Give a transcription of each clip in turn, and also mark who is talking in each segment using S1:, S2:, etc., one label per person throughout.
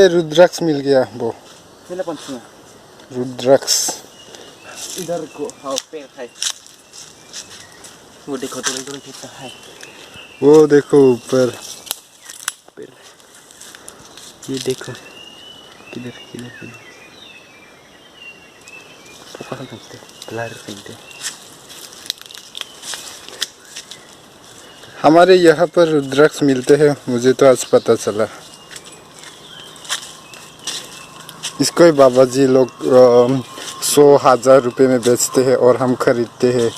S1: ये रुद्राक्ष मिल गया वो। रुद्राक्ष
S2: इधर को हाँ पेड़ है। वो देखो तो इधर कितना है।
S1: वो देखो ऊपर
S2: पेड़। ये देखो किधर किधर किधर पकड़ सकते ब्लर सकते।
S1: हमारे यहाँ पर रुद्राक्ष मिलते हैं, मुझे तो आज पता चला। इसको ही बाबा जी लोग 100,000 रुपये में बेचते हैं और हम खरीदते हैं।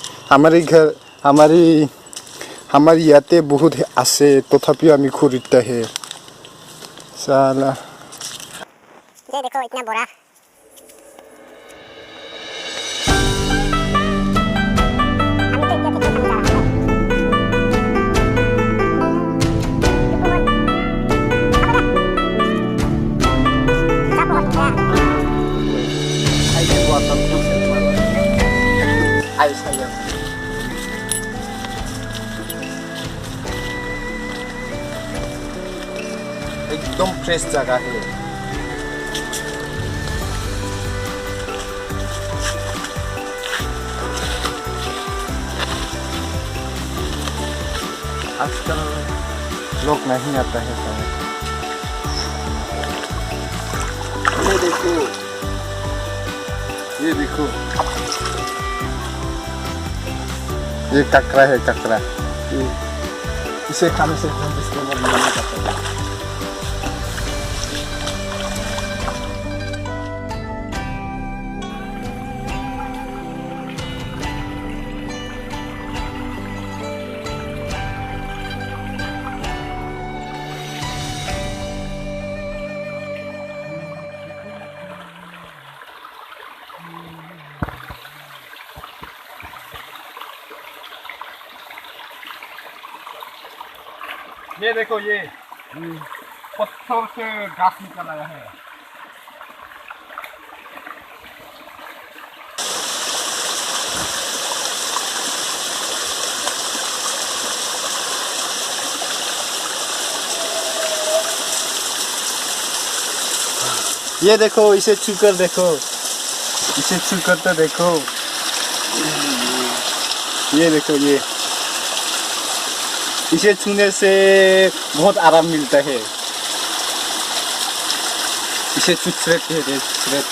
S1: हमारी याते बहुत आसे तथापि हम खरीदते हैं साला।
S3: ये देखो इतना बड़ा।
S1: एकदम फ्रेश जगह है। आजकल लोग नहीं आता है समय। ये देखो ये ककड़ा है, ककड़ा। इसे खाने से नहीं करता। ये देखो ये पत्थर से घास निकल आया है। ये देखो, इसे छूकर देखो, इसे छूकर तो देखो। ये देखो ये, इसे छूने से बहुत आराम मिलता है। इसे चुचरेट है, चुचरेट।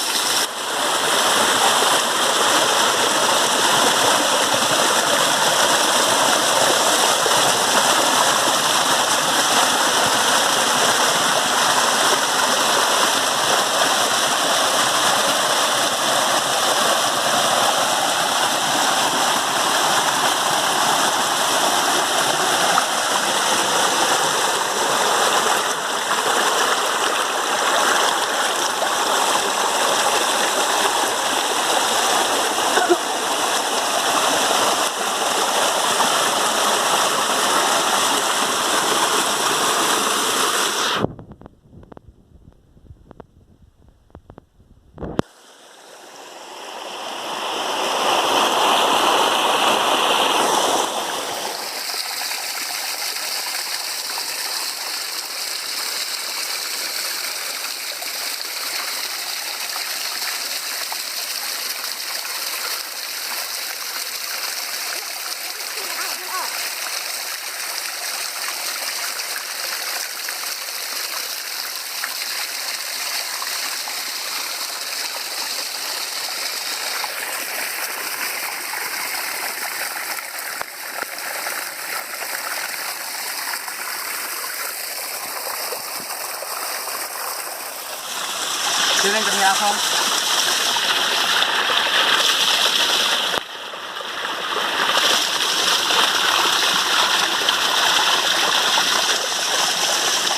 S2: Kalian kenapa?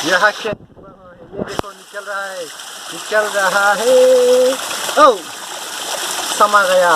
S1: यहाँ के ये देखो निकल रहा है। ओह, समा गया।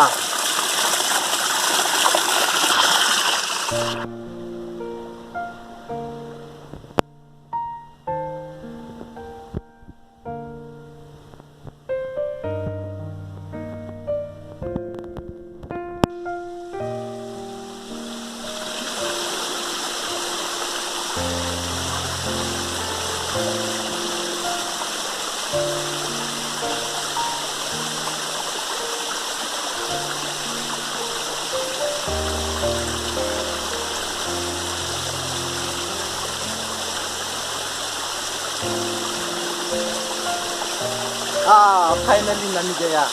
S1: फाइनली नाम गया।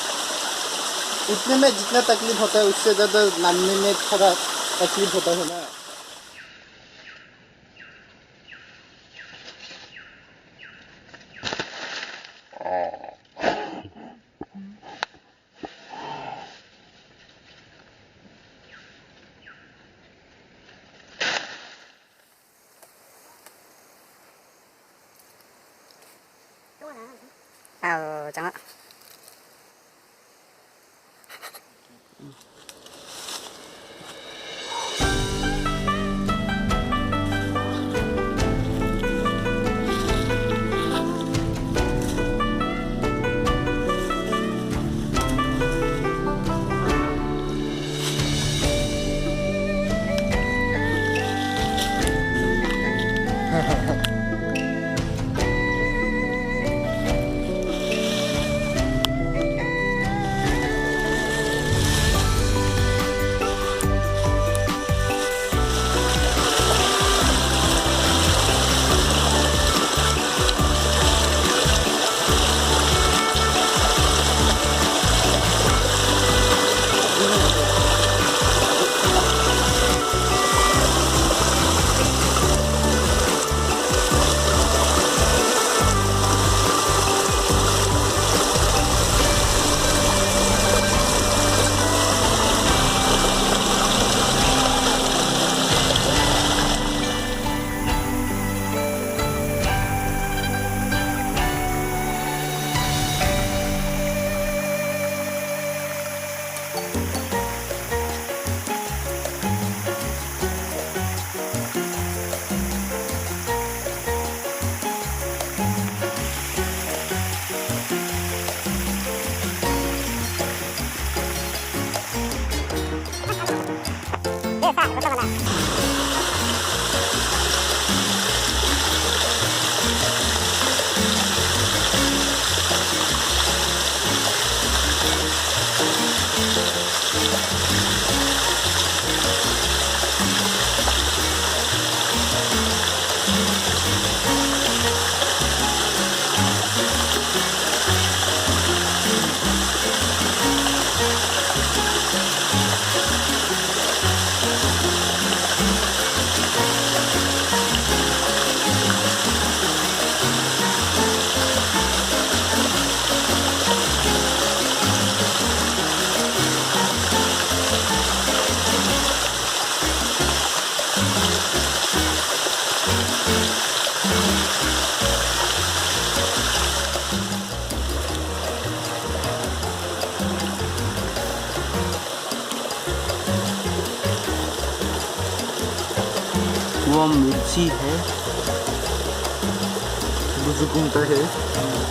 S1: उठने में जितना तकलीफ होता है उससे ज़्यादा नामने में थोड़ा तकलीफ होता है ना।
S3: Jangan.
S2: वो मिर्ची है,
S1: बुजुर्ग है।